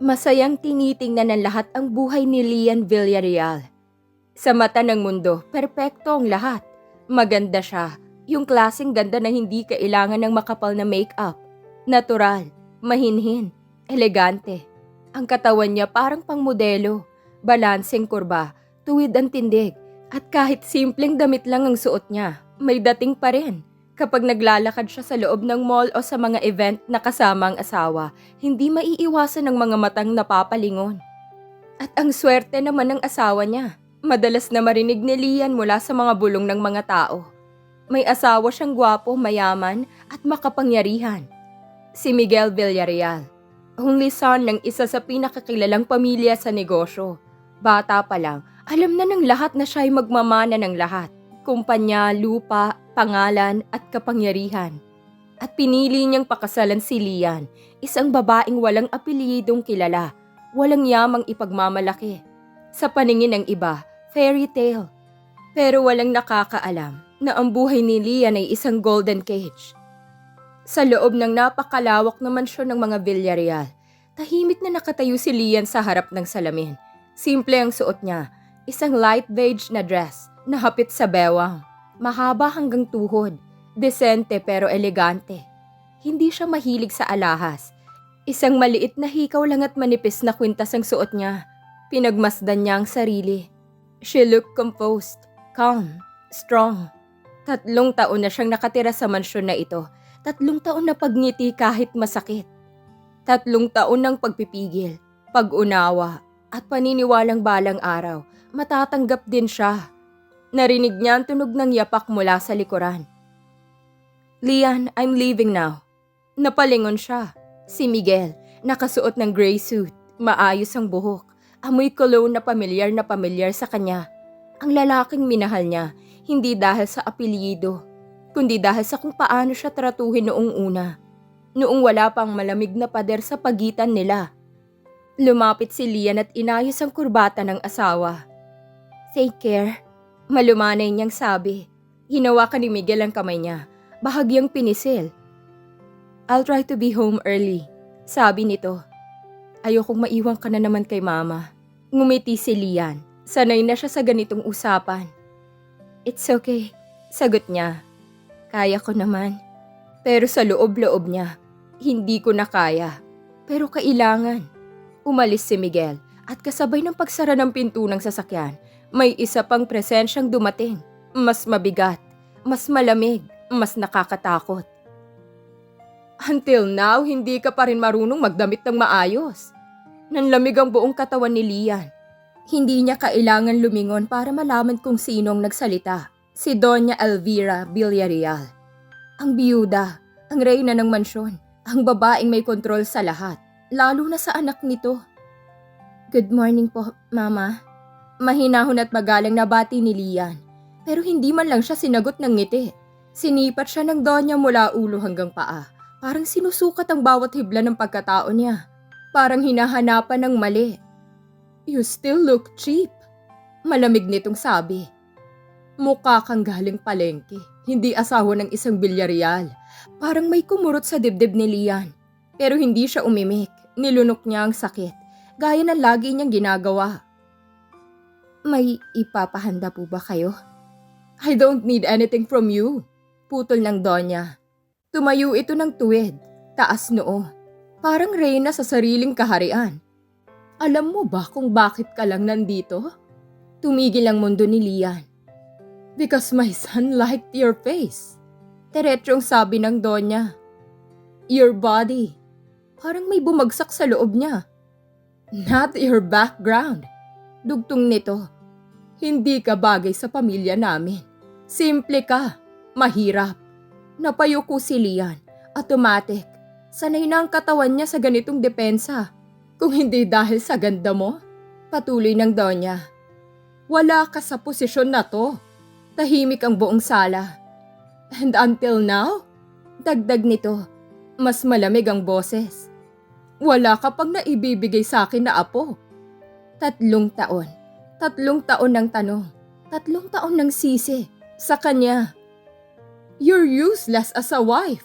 Masayang tinitingnan ng lahat ang buhay ni Lian Villarreal. Sa mata ng mundo, perpekto ang lahat. Maganda siya, yung klaseng ganda na hindi kailangan ng makapal na make-up. Natural, mahinhin, elegante. Ang katawan niya parang pangmodelo, balanseng kurba, tuwid ang tindig, at kahit simpleng damit lang ang suot niya, may dating pa rin. Kapag naglalakad siya sa loob ng mall o sa mga event na kasama ang asawa, hindi maiiwasan ng mga matang napapalingon. At ang swerte naman ng asawa niya. Madalas na marinig ni Lian mula sa mga bulong ng mga tao. May asawa siyang gwapo, mayaman at makapangyarihan. Si Miguel Villarreal, only son ng isa sa pinakakilalang pamilya sa negosyo. Bata pa lang, alam na ng lahat na siya'y magmamana ng lahat. Kumpanya, lupa, pangalan at kapangyarihan. At pinili niyang pakasalan si Lian, isang babaeng walang apelyidong kilala, walang yamang ipagmamalaki. Sa paningin ng iba, fairy tale. Pero walang nakakaalam na ang buhay ni Lian ay isang golden cage. Sa loob ng napakalawak na mansyon ng mga Villarreal, tahimik na nakatayo si Lian sa harap ng salamin. Simple ang suot niya, isang light beige na dress na hapit sa bewang, mahaba hanggang tuhod, desente pero elegante. Hindi siya mahilig sa alahas. Isang maliit na hikaw lang at manipis na kwintas ang suot niya. Pinagmasdan niya ang sarili. She looked composed, calm, strong. 3 taon na siyang nakatira sa mansyon na ito. 3 taon na pagngiti kahit masakit. 3 taon ng pagpipigil, pag-unawa, at paniniwalang balang araw, matatanggap din siya. Narinig niya ang tunog ng yapak mula sa likuran. "Lian, I'm leaving now." Napalingon siya. Si Miguel, nakasuot ng gray suit, maayos ang buhok, amoy cologne na pamilyar sa kanya. Ang lalaking minahal niya, hindi dahil sa apelyido, kundi dahil sa kung paano siya tratuhin noong una. Noong wala pang malamig na pader sa pagitan nila. Lumapit si Lian at inayos ang kurbata ng asawa. "Take care." Malumanay niyang sabi. Hinawakan ni Miguel ang kamay niya, bahagyang pinisil. "I'll try to be home early," sabi nito. "Ayokong maiwan ka na naman kay mama." Ngumiti si Lian. Sanay na siya sa ganitong usapan. "It's okay," sagot niya. "Kaya ko naman." Pero sa loob-loob niya, hindi ko na kaya. Pero kailangan. Umalis si Miguel at kasabay ng pagsara ng pinto ng sasakyan, may isa pang presensyang dumating. Mas mabigat, mas malamig, mas nakakatakot. "Until now, hindi ka pa rin marunong magdamit ng maayos." Nanlamig ang buong katawan ni Lian. Hindi niya kailangan lumingon para malaman kung sinong nagsalita. Si Doña Elvira Villarreal. Ang biyuda, ang reyna ng mansyon, ang babaeng may kontrol sa lahat, lalo na sa anak nito. "Good morning po, Mama." Mahinahon at magalang na bati ni Lian. Pero hindi man lang siya sinagot ng ngiti. Sinipat siya ng Donya mula ulo hanggang paa. Parang sinusukat ang bawat hibla ng pagkatao niya. Parang hinahanapan ng mali. "You still look cheap." Malamig nitong sabi. "Mukha kang galing palengke, hindi asawa ng isang Villarreal." Parang may kumurot sa dibdib ni Lian. Pero hindi siya umimik. Nilunok niya ang sakit, gaya ng lagi niyang ginagawa. "May ipapahanda po ba kayo?" "I don't need anything from you." Putol ng Donya. Tumayo ito ng tuwid, taas noo. Parang reyna sa sariling kaharian. "Alam mo ba kung bakit ka lang nandito?" Tumigil ang mundo ni Lian. "Because my son liked your face." Diretsyong sabi ng Donya. "Your body." Parang may bumagsak sa loob niya. "Not your background." Dugtong nito. "Hindi ka bagay sa pamilya namin. Simple ka, mahirap." Napayuko si Lian. Automatic. Sanay na ang katawan niya sa ganitong depensa. "Kung hindi dahil sa ganda mo," patuloy ng Donya, "wala ka sa posisyon na to." Tahimik ang buong sala. "And until now?" Dagdag nito. Mas malamig ang boses. "Wala ka pang naibibigay sa akin na apo." 3 taon. 3 taon ng tanong. 3 taon ng sisi. Sa kanya. "You're useless as a wife."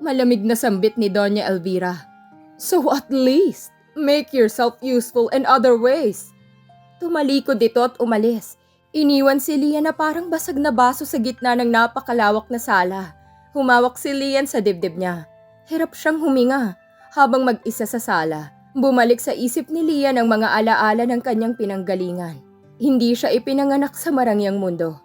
Malamig na sambit ni Doña Elvira. "So at least," Make yourself useful in other ways. Tumalikod ito at umalis. Iniwan si Lian na parang basag na baso sa gitna ng napakalawak na sala. Humawak si Lian sa dibdib niya. Hirap siyang huminga habang mag-isa sa sala. Bumalik sa isip ni Lian ang mga alaala ng kanyang pinanggalingan. Hindi siya ipinanganak sa marangyang mundo.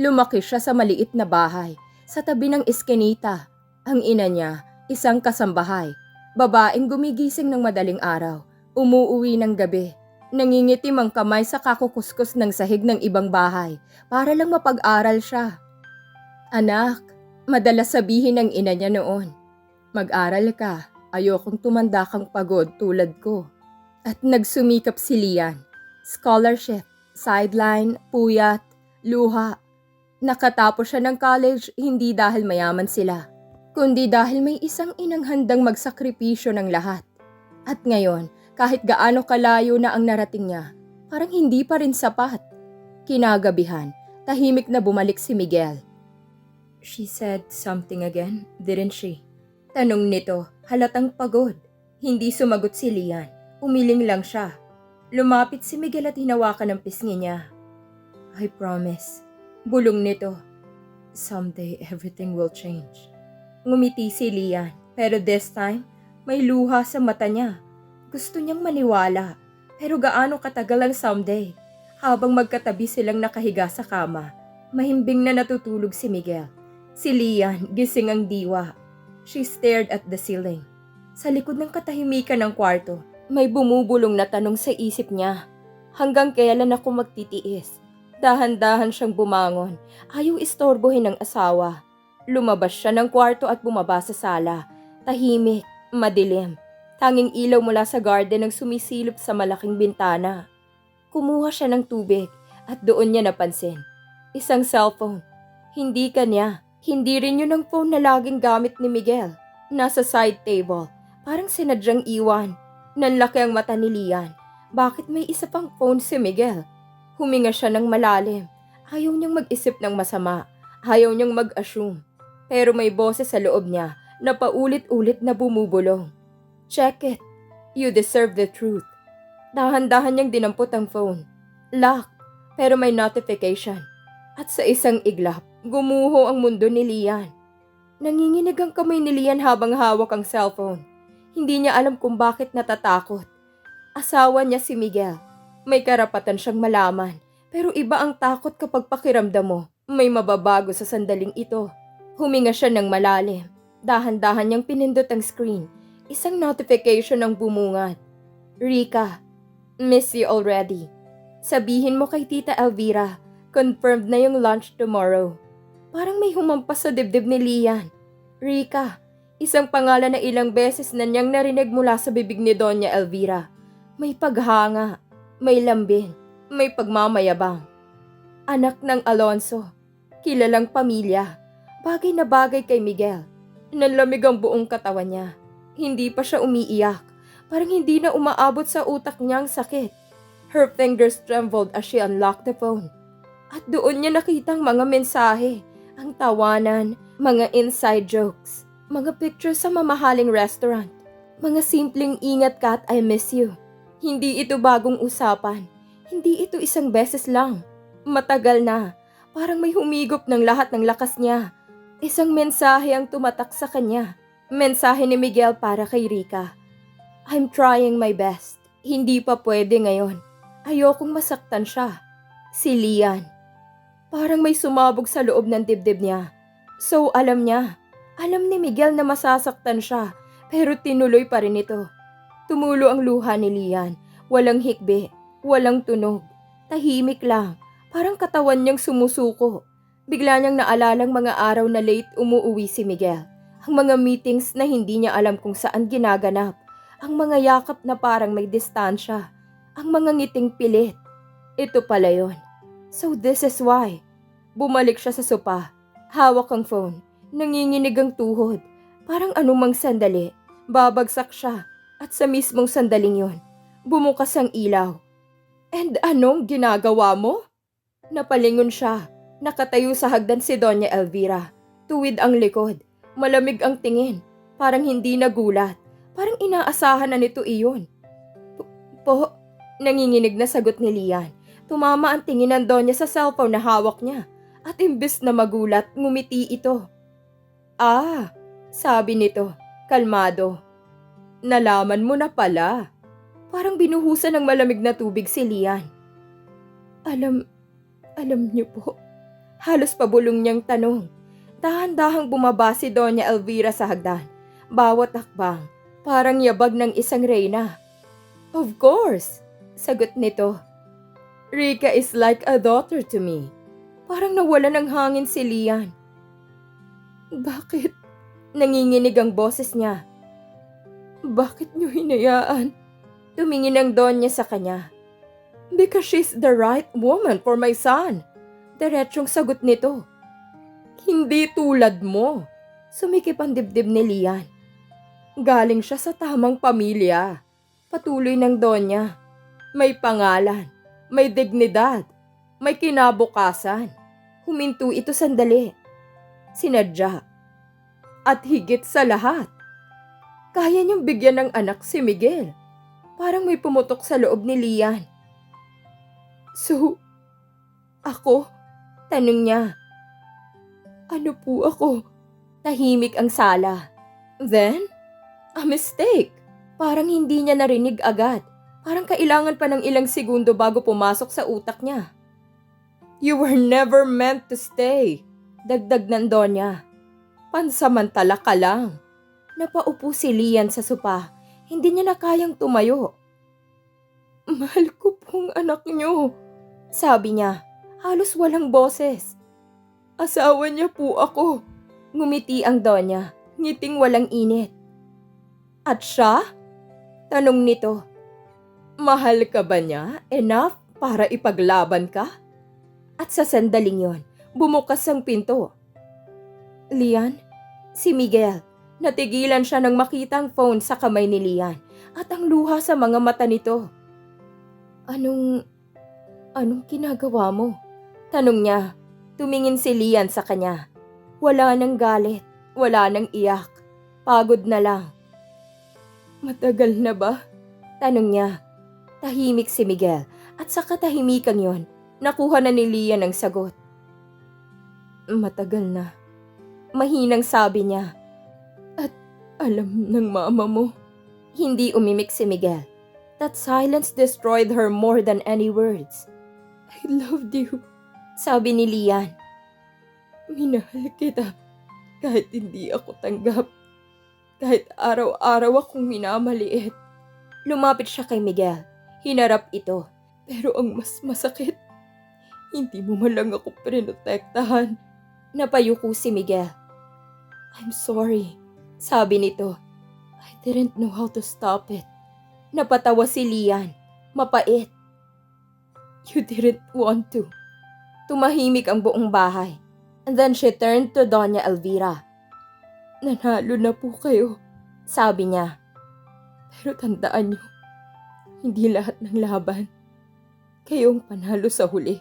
Lumaki siya sa maliit na bahay, sa tabi ng eskinita. Ang ina niya, isang kasambahay. Babaeng gumigising ng madaling araw, umuuwi ng gabi. Nangingitim ang kamay sa kakukuskus ng sahig ng ibang bahay para lang mapag-aral siya. Anak, madalas sabihin ng ina niya noon, mag-aral ka, ayokong tumanda kang pagod tulad ko. At nagsumikap si Lian. Scholarship, sideline, puyat, luha. Nakatapos siya ng college hindi dahil mayaman sila, kundi dahil may isang inang handang magsakripisyo ng lahat. At ngayon, kahit gaano kalayo na ang narating niya, parang hindi pa rin sapat. Kinagabihan, tahimik na bumalik si Miguel. She said something again, didn't she? Tanong nito, halatang pagod. Hindi sumagot si Lian, umiling lang siya. Lumapit si Miguel at hinawakan ang pisngi niya. I promise. Bulong nito. Someday everything will change. Ngumiti si Lian, pero this time, may luha sa mata niya. Gusto niyang maniwala, pero gaano katagal ang someday? Habang magkatabi silang nakahiga sa kama, mahimbing na natutulog si Miguel. Si Lian, gising ang diwa. She stared at the ceiling. Sa likod ng katahimikan ng kwarto, may bumubulong na tanong sa isip niya. Hanggang kailan ako magtitiis? Dahan-dahan siyang bumangon. Ayaw istorbohin ng asawa. Lumabas siya ng kwarto at bumaba sa sala. Tahimik, madilim. Tanging ilaw mula sa garden ang sumisilip sa malaking bintana. Kumuha siya ng tubig at doon niya napansin. Isang cellphone. Hindi kanya. Hindi rin yun ang phone na laging gamit ni Miguel. Nasa side table. Parang sinadyang iwan. Nanlaki ang mata ni Lian. Bakit may isa pang phone si Miguel? Huminga siya ng malalim. Ayaw niyang mag-isip ng masama. Ayaw niyang mag-assume. Pero may boses sa loob niya na paulit-ulit na bumubulong. Check it. You deserve the truth. Dahan-dahan niyang dinampot ang phone. Lock. Pero may notification. At sa isang iglap, gumuho ang mundo ni Lian. Nanginginig ang kamay ni Lian habang hawak ang cellphone. Hindi niya alam kung bakit natatakot. Asawa niya si Miguel. May karapatan siyang malaman, pero iba ang takot kapag pakiramdam mo may mababago sa sandaling ito. Huminga siya ng malalim. Dahan-dahan niyang pinindot ang screen. Isang notification ang bumungad. Rika, miss you already. Sabihin mo kay Tita Elvira, confirmed na yung lunch tomorrow. Parang may humampas sa dibdib ni Lian. Rika, isang pangalan na ilang beses na niyang narinig mula sa bibig ni Doña Elvira. May paghanga. May lambing, may pagmamayabang. Anak ng Alonso, kilalang pamilya, bagay na bagay kay Miguel. Nanlamig ang buong katawan niya. Hindi pa siya umiiyak, parang hindi na umaabot sa utak niya ang sakit. Her fingers trembled as she unlocked the phone. At doon niya nakitang mga mensahe, ang tawanan, mga inside jokes, mga pictures sa mamahaling restaurant, mga simpleng ingat ka at I miss you. Hindi ito bagong usapan. Hindi ito isang beses lang. Matagal na. Parang may humigop ng lahat ng lakas niya. Isang mensahe ang tumatak sa kanya. Mensahe ni Miguel para kay Rika. I'm trying my best. Hindi pa pwede ngayon. Ayokong masaktan siya. Si Lian. Parang may sumabog sa loob ng dibdib niya. So alam niya. Alam ni Miguel na masasaktan siya. Pero tinuloy pa rin ito. Tumulo ang luha ni Lian. Walang hikbi, walang tunog. Tahimik lang, parang katawan niyang sumusuko. Bigla niyang naalalang mga araw na late umuuwi si Miguel. Ang mga meetings na hindi niya alam kung saan ginaganap. Ang mga yakap na parang may distansya. Ang mga ngiting pilit. Ito pala yon. So this is why. Bumalik siya sa sopa. Hawak ang phone. Nanginginig ang tuhod. Parang anumang sandali. Babagsak siya. At sa mismong sandaling yon, bumukas ang ilaw. And anong ginagawa mo? Napalingon siya. Nakatayo sa hagdan si Doña Elvira. Tuwid ang likod. Malamig ang tingin. Parang hindi nagulat. Parang inaasahan na nito iyon. po. Nanginginig na sagot ni Lian. Tumama ang tingin ng Donya sa cellphone na hawak niya. At imbes na magulat, ngumiti ito. Ah, sabi nito, kalmado. Nalaman mo na pala. Parang binuhusan ng malamig na tubig si Lian. Alam niyo po. Halos pabulong niyang tanong. Dahan-dahang bumaba si Doña Elvira sa hagdan. Bawat akbang, parang yabag ng isang reyna. Of course, sagot nito. Rika is like a daughter to me. Parang nawala ng hangin si Lian. Bakit? Nanginginig ang boses niya. Bakit niyo hinayaan? Tumingin ang Donya sa kanya. Because she's the right woman for my son. Diretsong sagot nito. Hindi tulad mo. Sumikip ang dibdib ni Lian. Galing siya sa tamang pamilya. Patuloy ng Donya. May pangalan, may dignidad, may kinabukasan. Huminto ito sandali. Sinadya. At higit sa lahat, kaya niyang bigyan ng anak si Miguel. Parang may pumutok sa loob ni Lian. So, ako? Tanong niya. Ano po ako? Tahimik ang sala. Then, a mistake. Parang hindi niya narinig agad. Parang kailangan pa ng ilang segundo bago pumasok sa utak niya. You were never meant to stay. Dagdag ng Donya. Pansamantala ka lang. Napaupo si Lian sa sopa. Hindi niya na kayang tumayo. Mahal ko pong anak niyo. Sabi niya, halos walang boses. Asawa niya po ako. Ngumiti ang Donya, ngiting walang init. At siya? Tanong nito. Mahal ka ba niya enough para ipaglaban ka? At sa sandaling yon, bumukas ang pinto. Lian, si Miguel. Natigilan siya nang makita ang phone sa kamay ni Lian at ang luha sa mga mata nito. Anong ginagawa mo? Tanong niya. Tumingin si Lian sa kanya. Wala nang galit, wala nang iyak. Pagod na lang. Matagal na ba? Tanong niya. Tahimik si Miguel at sa katahimikan yon, nakuha na ni Lian ang sagot. Matagal na. Mahinang sabi niya. At alam ng mama mo. Hindi umimik si Miguel. That silence destroyed her more than any words. I loved you, sabi ni Lian. Minahal kita kahit hindi ako tanggap. Kahit araw-araw akong minamaliit. Lumapit siya kay Miguel. Hinarap ito. Pero ang mas masakit, hindi mo man lang ako prinotektahan. Napayuko si Miguel. I'm sorry, sabi nito. I didn't know how to stop it. Napatawa si Lian. Mapait. You didn't want to. Tumahimik ang buong bahay. And then she turned to Doña Elvira. Nanalo na po kayo, sabi niya. Pero tandaan niyo, hindi lahat ng laban. Kayong panalo sa huli.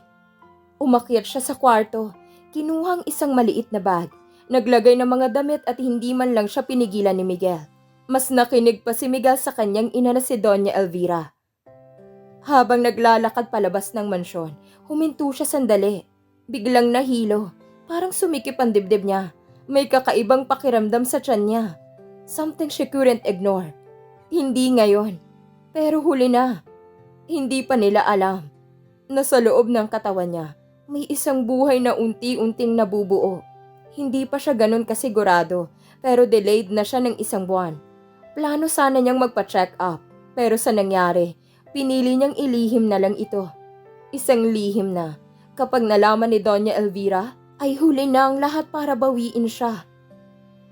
Umakyat siya sa kwarto. Kinuhang isang maliit na bag. Naglagay ng mga damit at hindi man lang siya pinigilan ni Miguel. Mas nakinig pa si Miguel sa kanyang ina na si Doña Elvira. Habang naglalakad palabas ng mansyon, huminto siya sandali. Biglang nahilo. Parang sumikip ang dibdib niya. May kakaibang pakiramdam sa tiyan niya. Something she couldn't ignore. Hindi ngayon. Pero huli na. Hindi pa nila alam. Nasa loob ng katawan niya, may isang buhay na unti-unting nabubuo. Hindi pa siya ganun kasigurado, pero delayed na siya ng isang buwan. Plano sana niyang magpa-check up, pero sa nangyari, pinili niyang ilihim na lang ito. Isang lihim na, kapag nalaman ni Doña Elvira, ay huli na ang lahat para bawiin siya.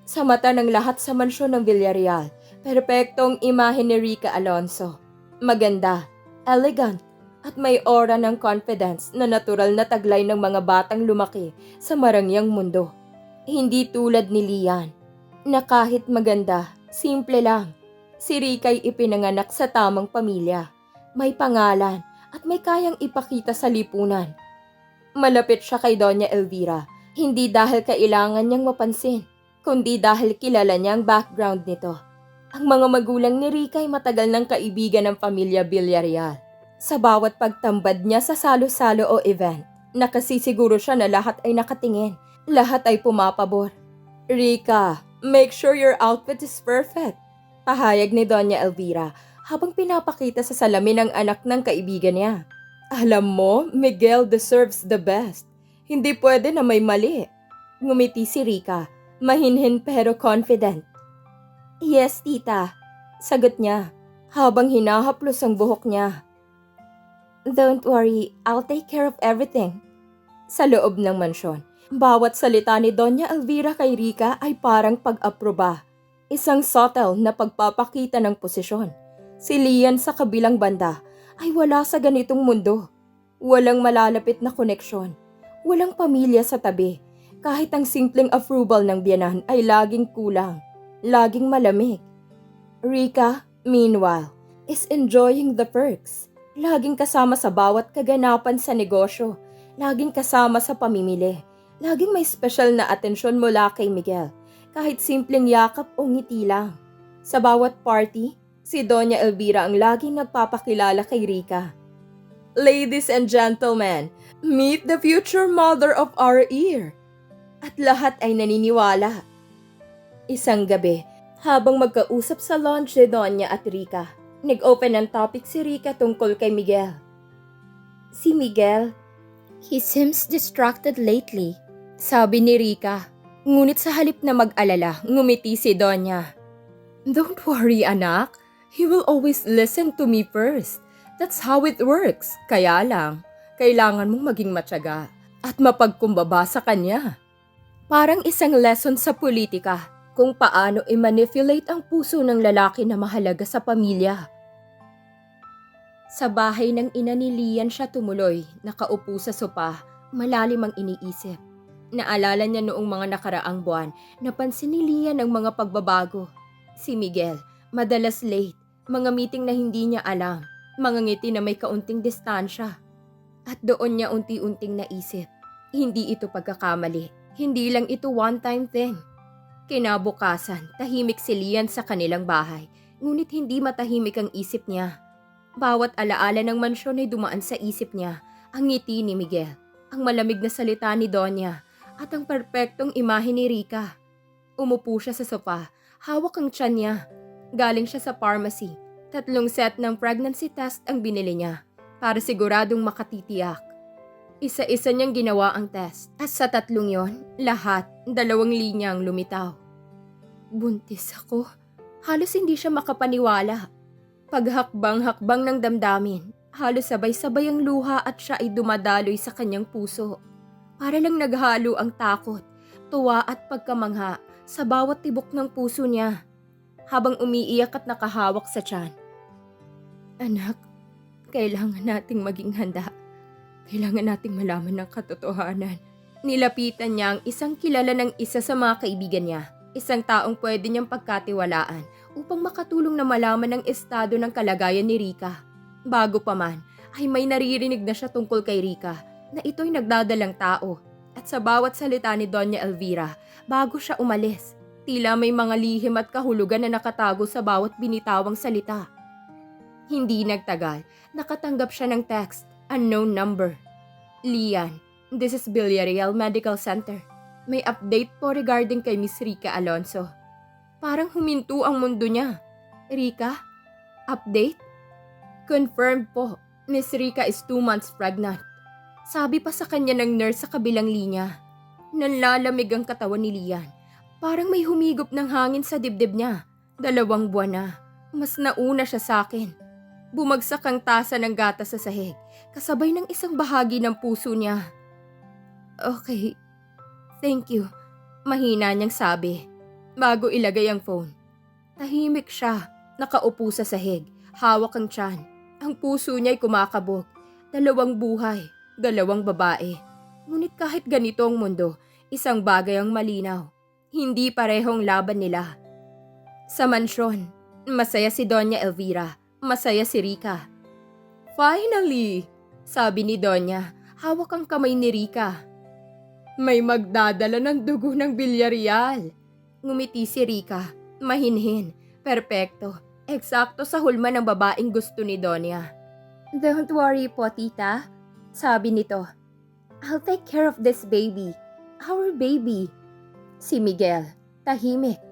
Sa mata ng lahat sa mansyon ng Villarreal, perpektong imahe ni Rika Alonso. Maganda, elegant, at may aura ng confidence na natural na taglay ng mga batang lumaki sa marangyang mundo. Hindi tulad ni Lian, na kahit maganda, simple lang. Si Rika'y ipinanganak sa tamang pamilya. May pangalan at may kayang ipakita sa lipunan. Malapit siya kay Doña Elvira, hindi dahil kailangan niyang mapansin, kundi dahil kilala niya ang background nito. Ang mga magulang ni Rica ay matagal ng kaibigan ng pamilya Villarreal. Sa bawat pagtambad niya sa salo-salo o event, nakasisiguro siya na lahat ay nakatingin, lahat ay pumapabor. Rica, make sure your outfit is perfect. Pahayag ni Doña Elvira habang pinapakita sa salamin ang anak ng kaibigan niya. Alam mo, Miguel deserves the best. Hindi pwede na may mali. Ngumiti si Rica, mahinhin pero confident. Yes, tita. Sagot niya, habang hinahaplos ang buhok niya. Don't worry, I'll take care of everything. Sa loob ng mansyon, bawat salita ni Doña Elvira kay Rica ay parang pag-aproba. Isang subtle na pagpapakita ng posisyon. Si Lian sa kabilang banda ay wala sa ganitong mundo. Walang malalapit na koneksyon. Walang pamilya sa tabi. Kahit ang simpleng approval ng biyenan ay laging kulang. Laging malamig. Rica, meanwhile, is enjoying the perks. Laging kasama sa bawat kaganapan sa negosyo. Laging kasama sa pamimili. Laging may special na atensyon mula kay Miguel. Kahit simpleng yakap o ngiti lang. Sa bawat party, si Doña Elvira ang laging nagpapakilala kay Rica. Ladies and gentlemen, meet the future mother of our ear. At lahat ay naniniwala. Isang gabi, habang magkausap sa lounge ni Doña at Rica, nag-open ng topic si Rica tungkol kay Miguel. Si Miguel, he seems distracted lately, sabi ni Rica. Ngunit sa halip na mag-alala, ngumiti si Doña. Don't worry, anak. He will always listen to me first. That's how it works. Kaya lang, kailangan mong maging matyaga at mapagkumbaba sa kanya. Parang isang lesson sa politika kung paano i-manipulate ang puso ng lalaki na mahalaga sa pamilya. Sa bahay ng ina ni Lian siya tumuloy, nakaupo sa sopa, malalim ang iniisip. Naalala niya noong mga nakaraang buwan, napansin ni Lian ang mga pagbabago. Si Miguel, madalas late, mga meeting na hindi niya alam, mga ngiti na may kaunting distansya. At doon niya unti-unting naisip, hindi ito pagkakamali, hindi lang ito one-time thing. Kinabukasan, tahimik si Lian sa kanilang bahay, ngunit hindi matahimik ang isip niya. Bawat alaala ng mansyon ay dumaan sa isip niya, ang ngiti ni Miguel, ang malamig na salita ni Doña, at ang perpektong imahe ni Rica. Umupo siya sa sofa, hawak ang tiyan niya. Galing siya sa pharmacy, 3 set ng pregnancy test ang binili niya, para siguradong makatitiyak. Isa-isa niyang ginawa ang test, at sa 3 yon, lahat, 2 linya ang lumitaw. Buntis ako. Halos hindi siya makapaniwala. Paghakbang-hakbang ng damdamin, halos sabay-sabay ang luha at siya ay dumadaloy sa kanyang puso. Para lang naghalo ang takot, tuwa at pagkamangha sa bawat tibok ng puso niya, habang umiiyak at nakahawak sa tiyan. Anak, kailangan nating maging handa. Kailangan nating malaman ng katotohanan. Nilapitan niya ang isang kilala ng isa sa mga kaibigan niya, isang taong pwede niyang pagkatiwalaan upang makatulong na malaman ang estado ng kalagayan ni Rica. Bago pa man, ay may naririnig na siya tungkol kay Rica na ito'y nagdadalang tao. At sa bawat salita ni Doña Elvira, bago siya umalis, tila may mga lihim at kahulugan na nakatago sa bawat binitawang salita. Hindi nagtagal, nakatanggap siya ng text, unknown number. Lian, this is Villarreal Medical Center. May update po regarding kay Miss Rica Alonso. Parang huminto ang mundo niya. Rica? Update? Confirmed po, Miss Rica is 2 months pregnant. Sabi pa sa kanya ng nurse sa kabilang linya. Nanlalamig ang katawan ni Lian. Parang may humigop ng hangin sa dibdib niya. 2 buwan na. Mas nauna siya sa akin. Bumagsak ang tasa ng gatas sa sahig, kasabay ng isang bahagi ng puso niya. Okay, thank you, mahina niyang sabi, bago ilagay ang phone. Tahimik siya, nakaupo sa sahig, hawak ang tiyan. Ang puso niya'y kumakabog. 2 buhay, 2 babae. Ngunit kahit ganito ang mundo, isang bagay ang malinaw. Hindi parehong laban nila. Sa mansyon, masaya si Doña Elvira, masaya si Rica. Finally, sabi ni Doña, hawak ang kamay ni Rica. May magdadala ng dugo ng Villarreal. Ngumiti si Rica, mahinhin, Perpekto. Eksakto sa hulma ng babaeng gusto ni Donya. Don't worry po, tita. Sabi nito, I'll take care of this baby. Our baby. Si Miguel, tahimik.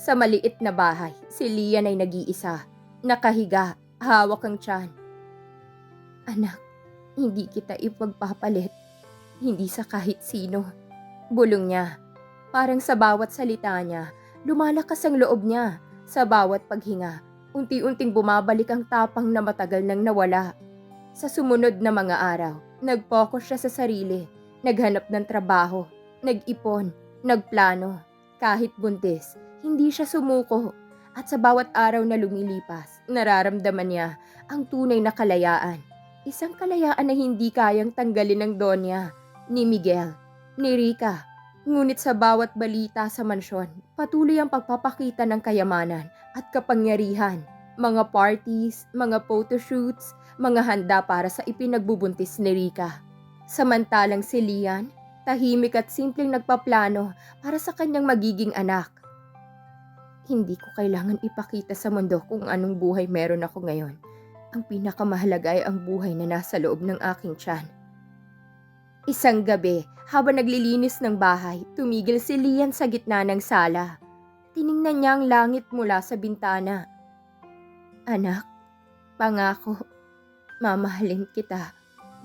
Sa maliit na bahay, si Lian ay nag-iisa. Nakahiga, hawak ang tiyan. Anak, hindi kita ipagpapalit. Hindi sa kahit sino. Bulong niya. Parang sa bawat salita niya, lumalakas ang loob niya. Sa bawat paghinga, unti-unting bumabalik ang tapang na matagal nang nawala. Sa sumunod na mga araw, nag-focus siya sa sarili, naghanap ng trabaho, nag-ipon, nagplano. Kahit buntis, hindi siya sumuko. At sa bawat araw na lumilipas, nararamdaman niya ang tunay na kalayaan. Isang kalayaan na hindi kayang tanggalin ng Donya, ni Miguel, ni Rica. Ngunit sa bawat balita sa mansyon, patuloy ang pagpapakita ng kayamanan at kapangyarihan. Mga parties, mga photoshoots, mga handa para sa ipinagbubuntis ni Rica. Samantalang si Lian, tahimik at simpleng nagpaplano para sa kanyang magiging anak. Hindi ko kailangan ipakita sa mundo kung anong buhay meron ako ngayon. Ang pinakamahalaga ay ang buhay na nasa loob ng aking tiyan. Isang gabi, habang naglilinis ng bahay, tumigil si Lian sa gitna ng sala. Tiningnan niya ang langit mula sa bintana. Anak, pangako, mamahalin kita.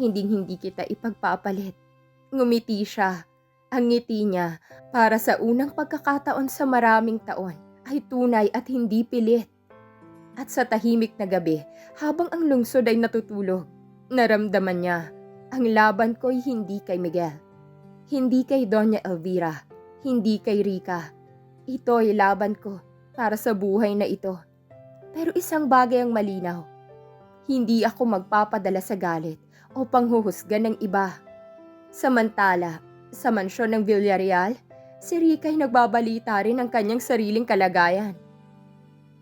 Hinding-hindi kita ipagpapalit. Ngumiti siya. Ang ngiti niya, para sa unang pagkakataon sa maraming taon, ay tunay at hindi pilit. At sa tahimik na gabi, habang ang lungsod ay natutulog, naramdaman niya, ang laban ko'y hindi kay Miguel. Hindi kay Doña Elvira. Hindi kay Rica. Ito'y laban ko para sa buhay na ito. Pero isang bagay ang malinaw. Hindi ako magpapadala sa galit o panghuhusga ng iba. Samantala, sa mansyon ng Villarreal, si Rica ay nagbabalita rin ng kanyang sariling kalagayan.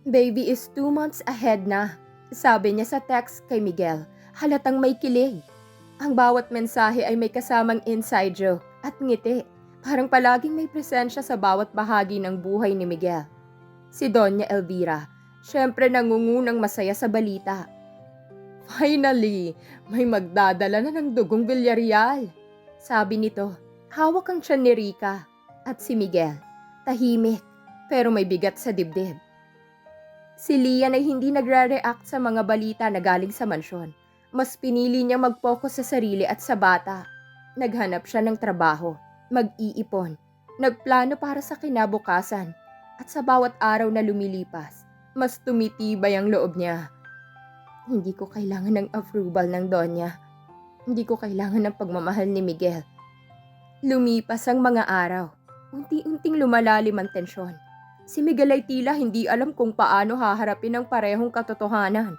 Baby is 2 months ahead na, sabi niya sa text kay Miguel, halatang may kilig. Ang bawat mensahe ay may kasamang inside joke at ngiti, parang palaging may presensya sa bawat bahagi ng buhay ni Miguel. Si Doña Elvira, syempre nangungunang masaya sa balita. Finally, may magdadala na ng dugong Villarreal, sabi nito. Hawak ang tiyan ni Rica at si Miguel, tahimik pero may bigat sa dibdib. Si Lian ay hindi nagre-react sa mga balita na galing sa mansyon. Mas pinili niya mag-focus sa sarili at sa bata. Naghanap siya ng trabaho, mag-iipon, nagplano para sa kinabukasan. At sa bawat araw na lumilipas, mas tumitibay ang loob niya. Hindi ko kailangan ng approval ng Donya. Hindi ko kailangan ng pagmamahal ni Miguel. Lumipas ang mga araw. Unti-unting lumalalim ang tensyon. Si Miguel ay tila hindi alam kung paano haharapin ang parehong katotohanan.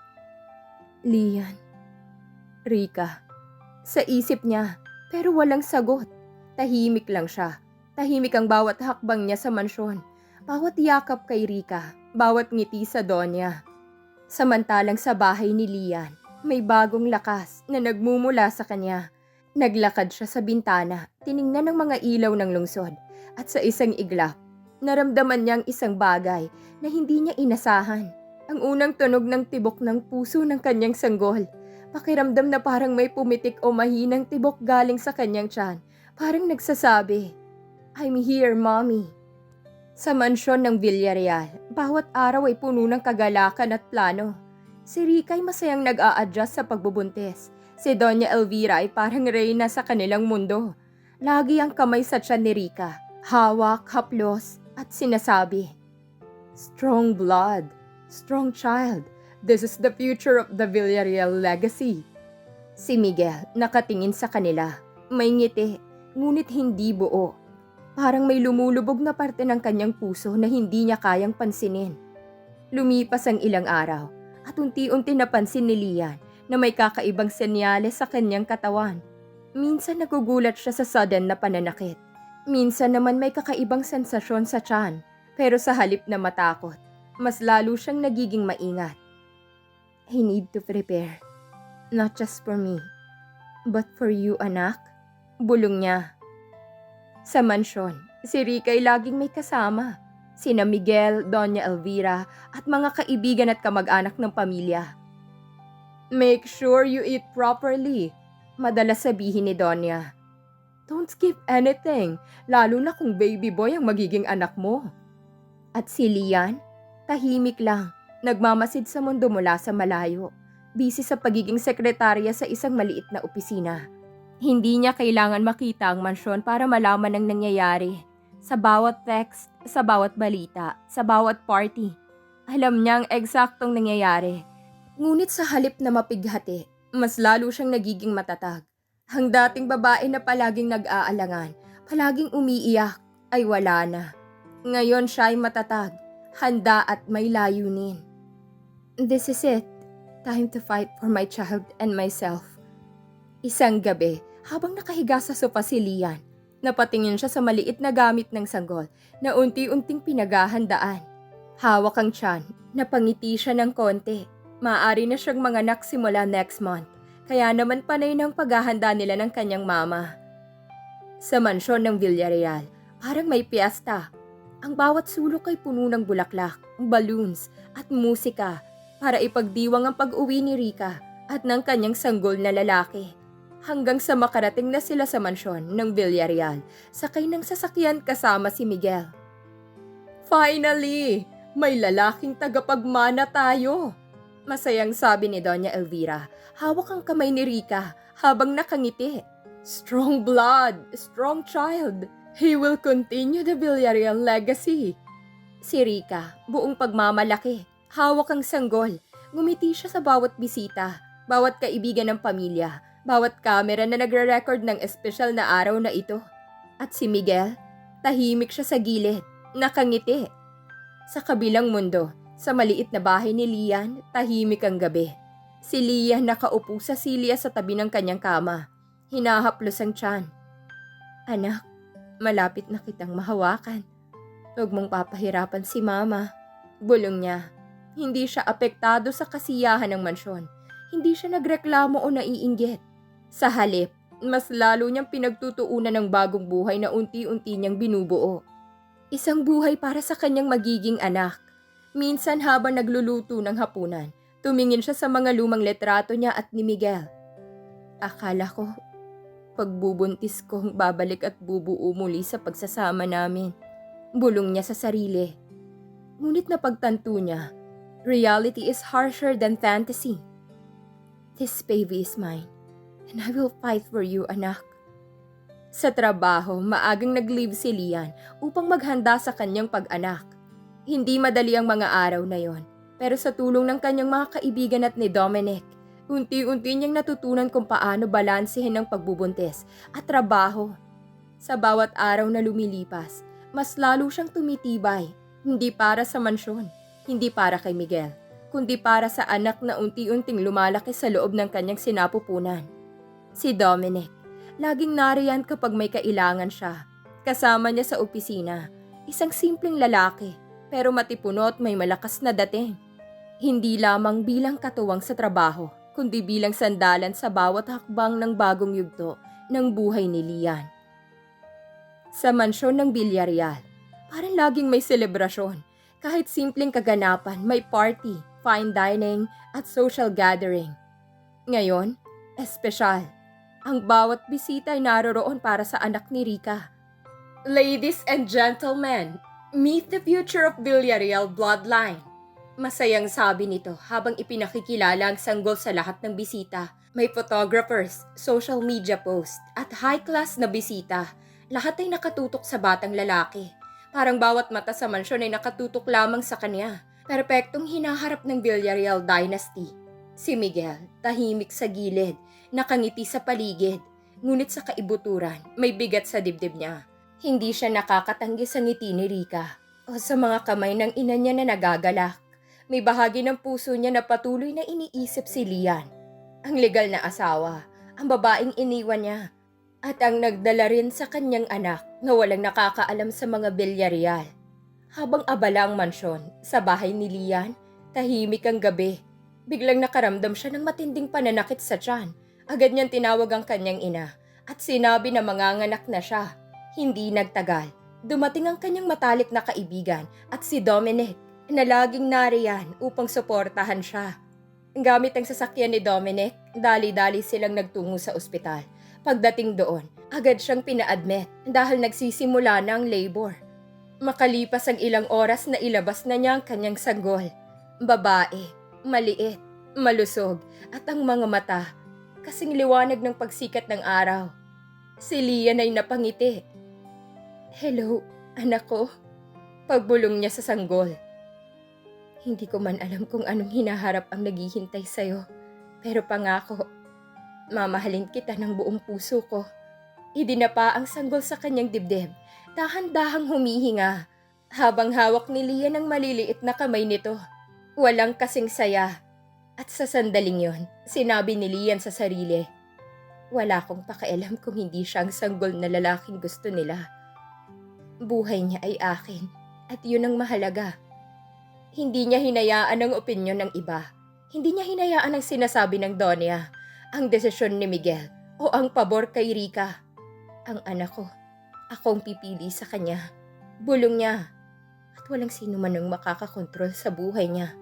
Lian, Rica. Sa isip niya, pero walang sagot. Tahimik lang siya. Tahimik ang bawat hakbang niya sa mansyon. Bawat yakap kay Rica, bawat ngiti sa Donya. Samantalang sa bahay ni Lian, may bagong lakas na nagmumula sa kanya. Naglakad siya sa bintana, tiningnan ang mga ilaw ng lungsod. At sa isang iglap, naramdaman niyang isang bagay na hindi niya inasahan. Ang unang tunog ng tibok ng puso ng kanyang sanggol. Pakiramdam na parang may pumitik o mahinang tibok galing sa kanyang tiyan. Parang nagsasabi, I'm here, Mommy. Sa mansyon ng Villarreal, bawat araw ay puno ng kagalakan at plano. Si Rica ay masayang nag-a-adjust sa pagbubuntis. Si Doña Elvira ay parang reyna sa kanilang mundo. Lagi ang kamay sa tiyan ni Rica. Hawak, haplos, at sinasabi, Strong blood, strong child. This is the future of the Villarreal legacy. Si Miguel nakatingin sa kanila. May ngiti, ngunit hindi buo. Parang may lumulubog na parte ng kanyang puso na hindi niya kayang pansinin. Lumipas ang ilang araw at unti-unti napansin ni Lian na may kakaibang senyales sa kanyang katawan. Minsan nagugulat siya sa sudden na pananakit. Minsan naman may kakaibang sensasyon sa tiyan, pero sa halip na matakot, mas lalo siyang nagiging maingat. I need to prepare, not just for me, but for you, anak, bulong niya. Sa mansyon, si Rica ay laging may kasama. Sina Miguel, Doña Elvira at mga kaibigan at kamag-anak ng pamilya. Make sure you eat properly, madalas sabihin ni Donya. Don't skip anything, lalo na kung baby boy ang magiging anak mo. At si Lian, tahimik lang, nagmamasid sa mundo mula sa malayo, busy sa pagiging sekretarya sa isang maliit na opisina. Hindi niya kailangan makita ang mansyon para malaman ang nangyayari. Sa bawat text, sa bawat balita, sa bawat party. Alam niya ang eksaktong nangyayari. Ngunit sa halip na mapighati, mas lalo siyang nagiging matatag. Ang dating babae na palaging nag-aalangan, palaging umiiyak, ay wala na. Ngayon siya ay matatag, handa at may layunin. This is it. Time to fight for my child and myself. Isang gabi, habang nakahiga sa sofa si Lian, napatingin siya sa maliit na gamit ng sanggol na unti-unting pinaghahandaan. Hawak ang tiyan, napangiti siya ng konti. Maaari na siyang manganak simula next month, kaya naman panay ng paghahanda nila ng kanyang mama. Sa mansyon ng Villarreal, parang may piyesta. Ang bawat sulok ay puno ng bulaklak, balloons at musika para ipagdiwang ang pag-uwi ni Rica at ng kanyang sanggol na lalaki. Hanggang sa makarating na sila sa mansyon ng Villarreal, sakay ng sasakyan kasama si Miguel. Finally! May lalaking tagapagmana tayo! Masayang sabi ni Doña Elvira, hawak ang kamay ni Rica habang nakangiti. Strong blood, strong child. He will continue the Villarreal legacy. Si Rica, buong pagmamalaki, hawak ang sanggol. Ngumiti siya sa bawat bisita, bawat kaibigan ng pamilya, bawat kamera na nagre-record ng espesyal na araw na ito. At si Miguel, tahimik siya sa gilid, nakangiti. Sa kabilang mundo, sa maliit na bahay ni Lian, tahimik ang gabi. Si Lian nakaupo sa silya sa tabi ng kanyang kama. Hinahaplos ang tiyan. Anak, malapit na kitang mahawakan. Huwag mong papahirapan si Mama. Bulong niya. Hindi siya apektado sa kasiyahan ng mansyon. Hindi siya nagreklamo o naiinggit. Sa halip, mas lalo niyang pinagtutuunan ng bagong buhay na unti-unti niyang binubuo. Isang buhay para sa kanyang magiging anak. Minsan habang nagluluto ng hapunan, tumingin siya sa mga lumang litrato niya at ni Miguel. Akala ko, pagbubuntis ko babalik at bubuo muli sa pagsasama namin. Bulong niya sa sarili. Ngunit napagtanto niya, reality is harsher than fantasy. This baby is mine, and I will fight for you, anak. Sa trabaho, maagang nag-leave si Lian upang maghanda sa kanyang pag-anak. Hindi madali ang mga araw na yon, pero sa tulong ng kanyang mga kaibigan at ni Dominic, unti-unti niyang natutunan kung paano balansehin ang pagbubuntis at trabaho. Sa bawat araw na lumilipas, mas lalo siyang tumitibay, hindi para sa mansyon, hindi para kay Miguel, kundi para sa anak na unti-unting lumalaki sa loob ng kanyang sinapupunan. Si Dominic, laging nariyan kapag may kailangan siya. Kasama niya sa opisina, isang simpleng lalaki, pero matipuno at may malakas na dating. Hindi lamang bilang katuwang sa trabaho, kundi bilang sandalan sa bawat hakbang ng bagong yugto ng buhay ni Lian. Sa mansyon ng Villarreal, parang laging may selebrasyon. Kahit simpleng kaganapan, may party, fine dining, at social gathering. Ngayon, espesyal. Ang bawat bisita ay naroroon para sa anak ni Rica. Ladies and gentlemen, meet the future of Villarreal bloodline. Masayang sabi nito habang ipinakikilala ang sanggol sa lahat ng bisita. May photographers, social media posts, at high-class na bisita. Lahat ay nakatutok sa batang lalaki. Parang bawat mata sa mansyon ay nakatutok lamang sa kanya. Perpektong hinaharap ng Villarreal dynasty. Si Miguel, tahimik sa gilid, nakangiti sa paligid. Ngunit sa kaibuturan, may bigat sa dibdib niya. Hindi siya nakakatanggi sa ngiti ni Rica o sa mga kamay ng ina niya na nagagalak. May bahagi ng puso niya na patuloy na iniisip si Lian. Ang legal na asawa, ang babaeng iniwan niya, at ang nagdala rin sa kanyang anak na walang nakakaalam sa mga Villarreal. Habang abala ang mansyon, sa bahay ni Lian, tahimik ang gabi. Biglang nakaramdam siya ng matinding pananakit sa tiyan. Agad niyang tinawag ang kanyang ina at sinabi na manganganak na siya. Hindi nagtagal, Dumating ang kanyang matalik na kaibigan at si Dominic na laging nariyan upang suportahan siya. Gamit ang sasakyan ni Dominic, dali-dali silang nagtungo sa ospital. Pagdating doon, agad siyang pina-admit dahil nagsisimula na ang labor. Makalipas ang ilang oras na ilabas na niya ang kanyang sanggol. Babae, maliit, malusog at ang mga mata kasing liwanag ng pagsikat ng araw. Si Lian ay napangiti. "Hello, anak ko." Pagbulong niya sa sanggol. "Hindi ko man alam kung anong hinaharap ang naghihintay sa'yo. Pero pangako, mamahalin kita ng buong puso ko." Idinapa ang sanggol sa kanyang dibdib. Dahan-dahang humihinga. Habang hawak ni Lian ang maliliit na kamay nito. Walang kasing saya. At sa sandaling yon, sinabi ni Lian sa sarili, "Wala akong pakialam kung hindi siya ang sanggol na lalaking gusto nila. Buhay niya ay akin at yun ang mahalaga." Hindi niya hinayaan ang opinyon ng iba. Hindi niya hinayaan ang sinasabi ng Donya, ang desisyon ni Miguel o ang pabor kay Rica. "Ang anak ko, akong pipili sa kanya." Bulong niya. At walang sino man ang makakakontrol sa buhay niya.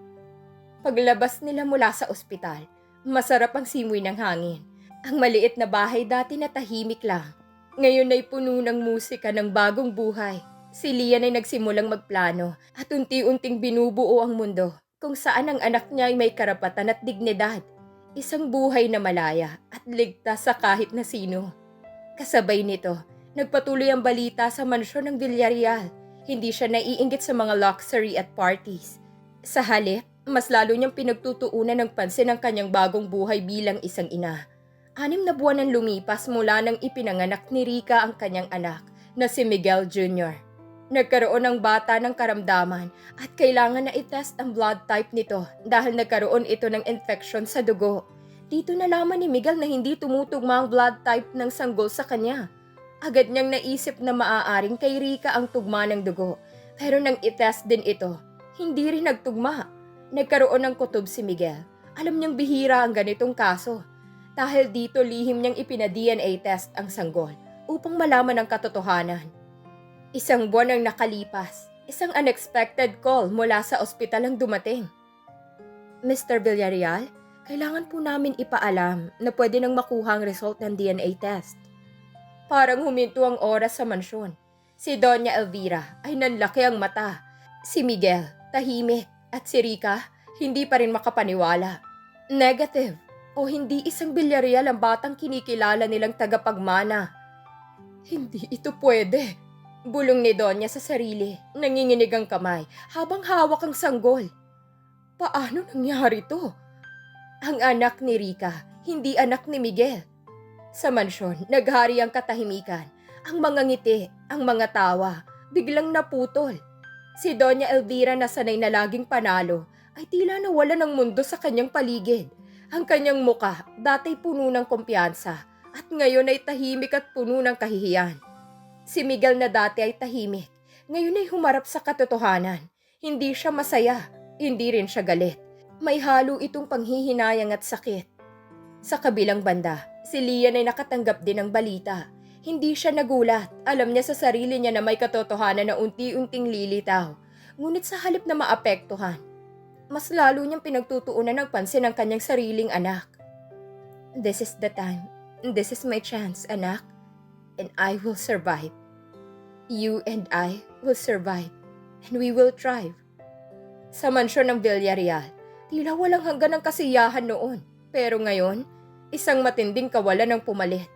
Paglabas nila mula sa ospital, masarap ang simoy ng hangin. Ang maliit na bahay dati na tahimik lang. Ngayon ay puno ng musika ng bagong buhay. Si Lian ay nagsimulang magplano at unti-unting binubuo ang mundo kung saan ang anak niya ay may karapatan at dignidad. Isang buhay na malaya at ligtas sa kahit na sino. Kasabay nito, nagpatuloy ang balita sa mansyon ng Villarreal. Hindi siya naiinggit sa mga luxury at parties. Sa halip, mas lalo niyang pinagtutuunan ng pansin ang kanyang bagong buhay bilang isang ina. 6 na buwan ang lumipas mula nang ipinanganak ni Rica ang kanyang anak na si Miguel Jr. Nagkaroon ng bata ng karamdaman at kailangan na itest ang blood type nito dahil nagkaroon ito ng infection sa dugo. Dito nalaman ni Miguel na hindi tumutugma ang blood type ng sanggol sa kanya. Agad niyang naisip na maaaring kay Rica ang tugma ng dugo. Pero nang itest din ito, hindi rin nagtugma. Nagkaroon ng kutob si Miguel. Alam niyang bihira ang ganitong kaso. Dahil dito lihim niyang ipina-DNA test ang sanggol upang malaman ang katotohanan. 1 buwan ang nakalipas. Isang unexpected call mula sa ospital ang dumating. "Mr. Villarreal, kailangan po namin ipaalam na pwede nang makuha ang result ng DNA test." Parang huminto ang oras sa mansyon. Si Doña Elvira ay nanlaki ang mata. Si Miguel, tahimik. At si Rica, hindi pa rin makapaniwala. Negative o hindi isang Villarreal ang batang kinikilala nilang tagapagmana. "Hindi ito pwede," bulong ni Donya sa sarili, nanginginig ang kamay habang hawak ang sanggol. Paano nangyari to? Ang anak ni Rica, hindi anak ni Miguel. Sa mansyon, naghari ang katahimikan. Ang mga ngiti, ang mga tawa, biglang naputol. Si Doña Elvira na sanay na laging panalo ay tila nawala ng mundo sa kanyang paligid. Ang kanyang muka dati puno ng kumpiyansa at ngayon ay tahimik at puno ng kahihiyan. Si Miguel na dati ay tahimik, ngayon ay humarap sa katotohanan. Hindi siya masaya, hindi rin siya galit. May halo itong panghihinayang at sakit. Sa kabilang banda, si Lian ay nakatanggap din ng balita. Hindi siya nagulat. Alam niya sa sarili niya na may katotohanan na unti-unting lilitaw. Ngunit sa halip na maapektuhan, mas lalo niyang pinagtutuunan ng pansin ang kanyang sariling anak. "This is the time. This is my chance, anak. And I will survive. You and I will survive. And we will thrive." Sa mansyon ng Villarreal, tila walang hanggan ang kasiyahan noon. Pero ngayon, isang matinding kawalan ang pumalit.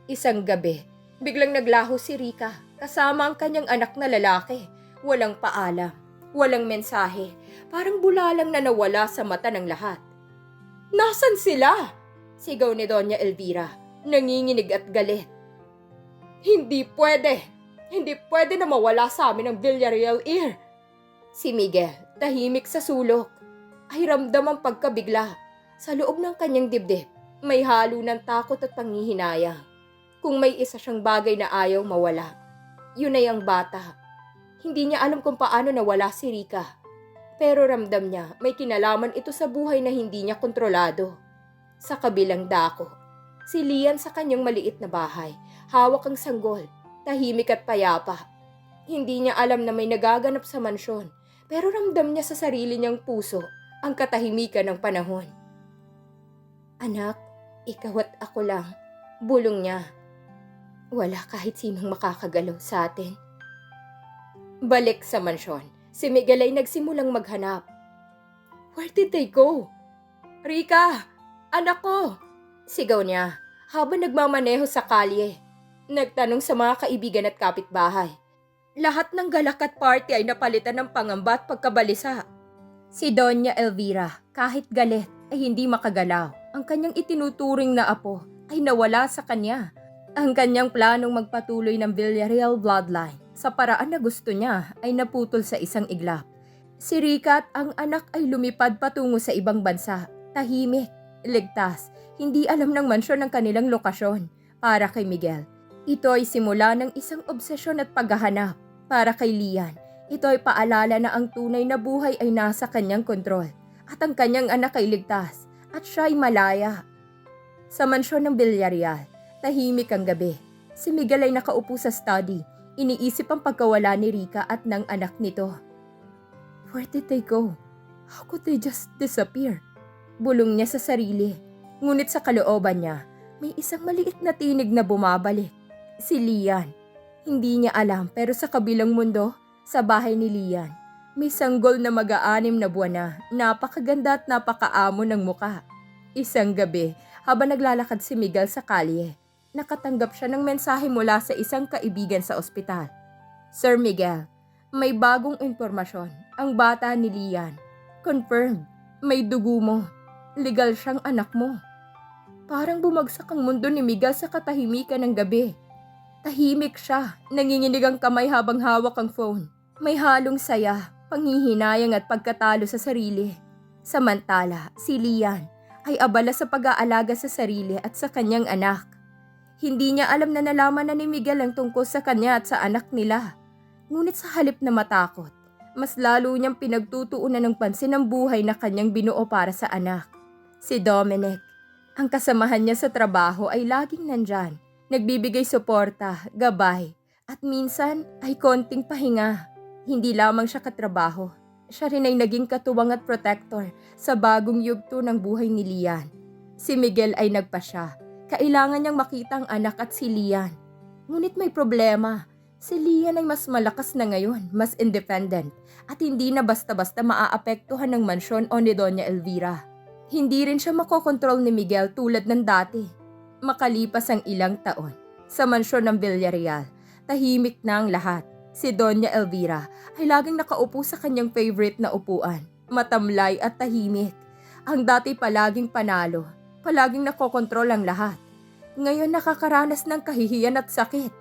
Isang gabi, biglang naglaho si Rica kasama ang kanyang anak na lalaki. Walang paalam, walang mensahe, parang bulalang na nawala sa mata ng lahat. "Nasaan sila?" sigaw ni Doña Elvira, nanginginig at galit. Hindi pwede na mawala sa amin ang Villarreal Ear." Si Miguel, tahimik sa sulok, ay ramdam ang pagkabigla. Sa loob ng kanyang dibdib, may halo ng takot at panghihinayang. Kung may isa siyang bagay na ayaw mawala, yun ay ang bata. Hindi niya alam kung paano nawala si Rica. Pero ramdam niya may kinalaman ito sa buhay na hindi niya kontrolado. Sa kabilang dako, si Lian sa kanyang maliit na bahay, hawak ang sanggol, tahimik at payapa. Hindi niya alam na may nagaganap sa mansyon, pero ramdam niya sa sarili niyang puso ang katahimikan ng panahon. Anak, ikaw at ako lang, bulong niya. Wala kahit sinong makakagalaw sa atin. Balik sa mansyon, si Miguel ay nagsimulang maghanap. Where did they go? Rika! Anak ko! Sigaw niya habang nagmamaneho sa kalye. Nagtanong sa mga kaibigan at kapitbahay. Lahat ng galak at party ay napalitan ng pangamba at pagkabalisa. Si Doña Elvira, kahit galit, ay hindi makagalaw. Ang kanyang itinuturing na apo ay nawala sa kanya. Ang kanyang planong magpatuloy ng Villarreal bloodline sa paraan na gusto niya ay naputol sa isang iglap. Si Rika at ang anak ay lumipad patungo sa ibang bansa. Tahimik, ligtas, hindi alam ng mansyon ang kanilang lokasyon. Para kay Miguel, ito ay simula ng isang obsesyon at paghahanap. Para kay Lian, ito ay paalala na ang tunay na buhay ay nasa kanyang kontrol at ang kanyang anak ay ligtas at siya ay malaya. Sa mansyon ng Villarreal, tahimik ang gabi. Si Miguel ay nakaupo sa study. Iniisip ang pagkawala ni Rika at ng anak nito. Where did they go? How could they just disappear? Bulong niya sa sarili. Ngunit sa kalooban niya, may isang maliit na tinig na bumabalik. Si Lian. Hindi niya alam pero sa kabilang mundo, sa bahay ni Lian, may sanggol na mag-aanim na buwan na napakaganda at napakaamo ng muka. Isang gabi, habang naglalakad si Miguel sa kalye, nakatanggap siya ng mensahe mula sa isang kaibigan sa ospital. Sir Miguel, may bagong impormasyon. Ang bata ni Lian. Confirmed, may dugo mo. Legal siyang anak mo. Parang bumagsak ang mundo ni Miguel sa katahimikan ng gabi. Tahimik siya, nanginginig ang kamay habang hawak ang phone. May halong saya, panghihinayang at pagkatalo sa sarili. Samantala, si Lian ay abala sa pag-aalaga sa sarili at sa kanyang anak. Hindi niya alam na nalaman na ni Miguel ang tungkol sa kanya at sa anak nila. Ngunit sa halip na matakot, mas lalo niyang pinagtutuunan ng pansin ang buhay na kanyang binuo para sa anak. Si Dominic, ang kasamahan niya sa trabaho ay laging nandyan. Nagbibigay suporta, gabay, at minsan ay konting pahinga. Hindi lamang siya katrabaho. Siya rin ay naging katuwang at protector sa bagong yugto ng buhay ni Lian. Si Miguel ay nagpasya. Kailangan niyang makita ang anak at si Lian. Ngunit may problema. Si Lian ay mas malakas na ngayon, mas independent, at hindi na basta-basta maaapektuhan ng mansyon o ni Doña Elvira. Hindi rin siya makokontrol ni Miguel tulad ng dati. Makalipas ang ilang taon, sa mansyon ng Villarreal, tahimik na ang lahat. Si Doña Elvira ay laging nakaupo sa kanyang favorite na upuan, matamlay at tahimik. Ang dati palaging panalo, palaging nakokontrol ang lahat. Ngayon nakakaranas ng kahihiyan at sakit.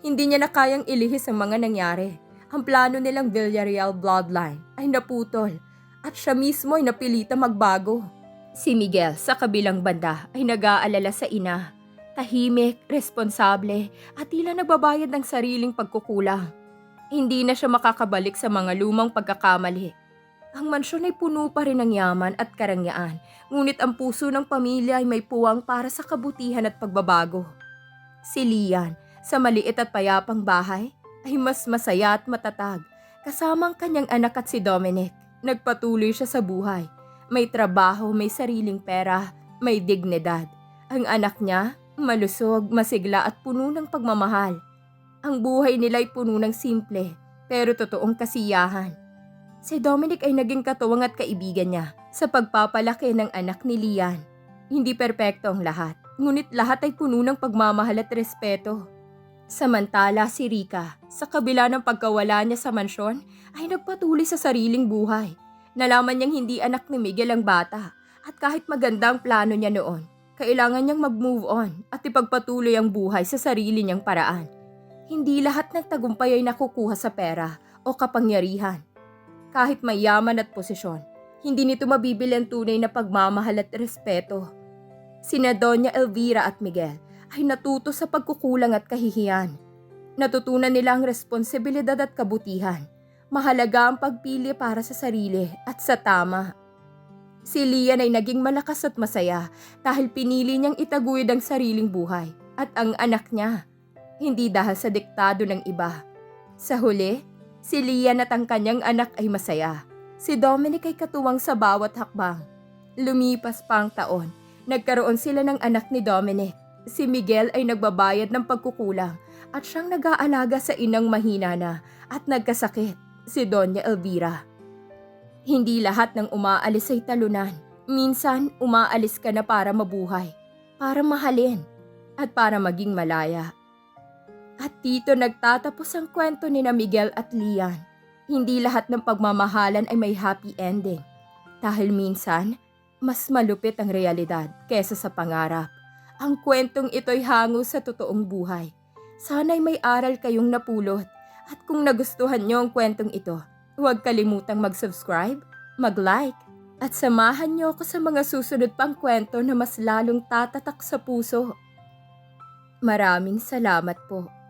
Hindi niya na kayang ilihis ang mga nangyari. Ang plano nilang Villarreal bloodline ay naputol at siya mismo ay napilita magbago. Si Miguel sa kabilang banda ay nag-aalala sa ina. Tahimik, responsable at tila nagbabayad ng sariling pagkukulang. Hindi na siya makakabalik sa mga lumang pagkakamali. Ang mansyon ay puno pa rin ng yaman at karangyaan, ngunit ang puso ng pamilya ay may puwang para sa kabutihan at pagbabago. Si Lian, sa maliit at payapang bahay, ay mas masaya at matatag, kasama ang kanyang anak at si Dominic. Nagpatuloy siya sa buhay. May trabaho, may sariling pera, may dignidad. Ang anak niya, malusog, masigla at puno ng pagmamahal. Ang buhay nila ay puno ng simple, pero totoong kasiyahan. Si Dominic ay naging katuwang at kaibigan niya sa pagpapalaki ng anak ni Lian. Hindi perpekto ang lahat, ngunit lahat ay puno ng pagmamahal at respeto. Samantala si Rika, sa kabila ng pagkawala niya sa mansyon, ay nagpatuloy sa sariling buhay. Nalaman niyang hindi anak ni Miguel ang bata, at kahit maganda ang plano niya noon, kailangan niyang mag-move on at ipagpatuloy ang buhay sa sarili niyang paraan. Hindi lahat ng tagumpay ay nakukuha sa pera o kapangyarihan. Kahit may yaman at posisyon, hindi nito mabibili ang tunay na pagmamahal at respeto. Sina Doña Elvira at Miguel ay natuto sa pagkukulang at kahihiyan. Natutunan nila ang responsibilidad at kabutihan. Mahalaga ang pagpili para sa sarili at sa tama. Si Lian ay naging malakas at masaya dahil pinili niyang itaguyod ang sariling buhay at ang anak niya. Hindi dahil sa diktado ng iba. Sa huli, si Lian at ang kanyang anak ay masaya. Si Dominic ay katuwang sa bawat hakbang. Lumipas pa ang taon, nagkaroon sila ng anak ni Dominic. Si Miguel ay nagbabayad ng pagkukulang at siyang nag-aalaga sa inang mahina na at nagkasakit, si Doña Elvira. Hindi lahat ng umaalis ay talunan. Minsan, umaalis ka na para mabuhay, para mahalin, at para maging malaya. At dito nagtatapos ang kwento ni na Miguel at Lian. Hindi lahat ng pagmamahalan ay may happy ending. Dahil minsan, mas malupit ang realidad kaysa sa pangarap. Ang kwentong ito'y hango sa totoong buhay. Sana'y may aral kayong napulot. At kung nagustuhan niyo ang kwentong ito, huwag kalimutang mag-subscribe, mag-like, at samahan niyo ako sa mga susunod pang kwento na mas lalong tatatak sa puso. Maraming salamat po.